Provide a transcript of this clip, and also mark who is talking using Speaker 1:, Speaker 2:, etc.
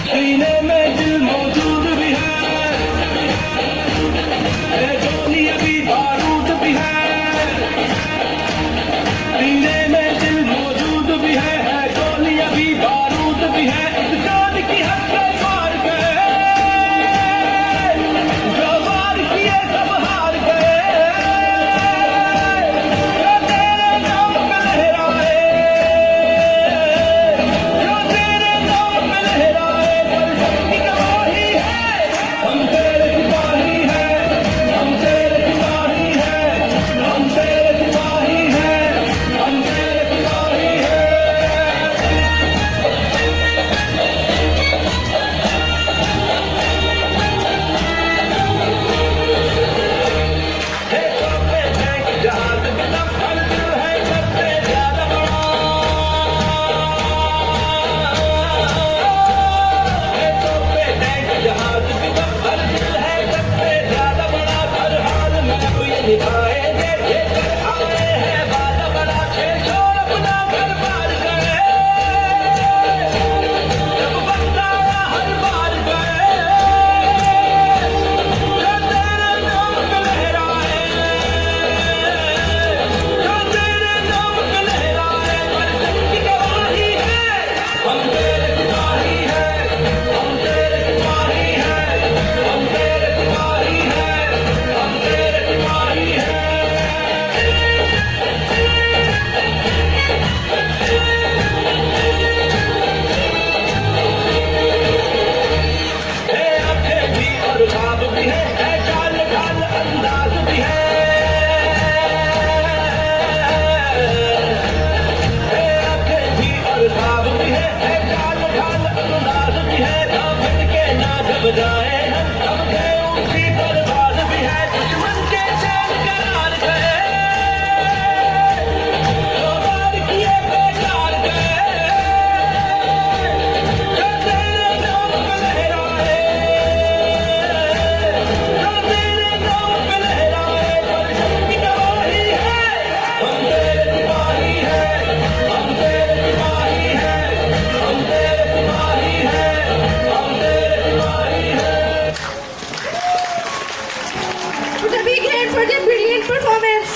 Speaker 1: सीने में दिल मौजूद भी है, गोली अभी बारूद भी है। सीने में दिल मौजूद भी है, गोली अभी बारूद भी है। इस जान की हद से मार गए, जो वार किए सब हार गए। जो तेरे नाम पे लहराए, जो तेरे नाम पे लहराए, की गवाही है। हम तेरे सिपाही हैं, हम तेरे सिपाही हैं, हम तेरे सिपाही हैं, हम तेरे सिपाही हैं। खेतों पे टैंक जहाज बिना फल है, सबसे ज्यादा बड़ा। खेतों पे टैंक जहाज बिना फल है, सबसे ज्यादा बड़ा। हर हाल में अब ये निभाएंगे, ये कर आए हैं वादा बड़ा। छोड़ अपना घर बार गए, जब वक्त आया हर बार गए। जो तेरे नाम पे लहराए, जो तेरे नाम पे लहराए, बरसत की गवाही है। हम तेरे सिपाही हैं, हम तेरे सिपाही हैं, हम तेरे सिपाही हैं, हम तेरे सिपाही हैं। है आंखें भी और ख्वाब भी है चाल ढाल अंदाज भी है। आंखें भी और ख्वाब भी है चाल ढाल अंदाज भी है। ना भटके ना घबराए हम गए ऊंची परवाज भी है। दुश्मन के चैन करार गए, जो वार किए बेकार गए। जो तेरे नाम पे लहराए, जो तेरे नाम पे लहराए, बरसत की गवाही है। हम तेरे सिपाही हैं, हम तेरे सिपाही हैं, हम तेरे सिपाही हैं, हम तेरे सिपाही हैं।
Speaker 2: Put a big hand for their brilliant performance.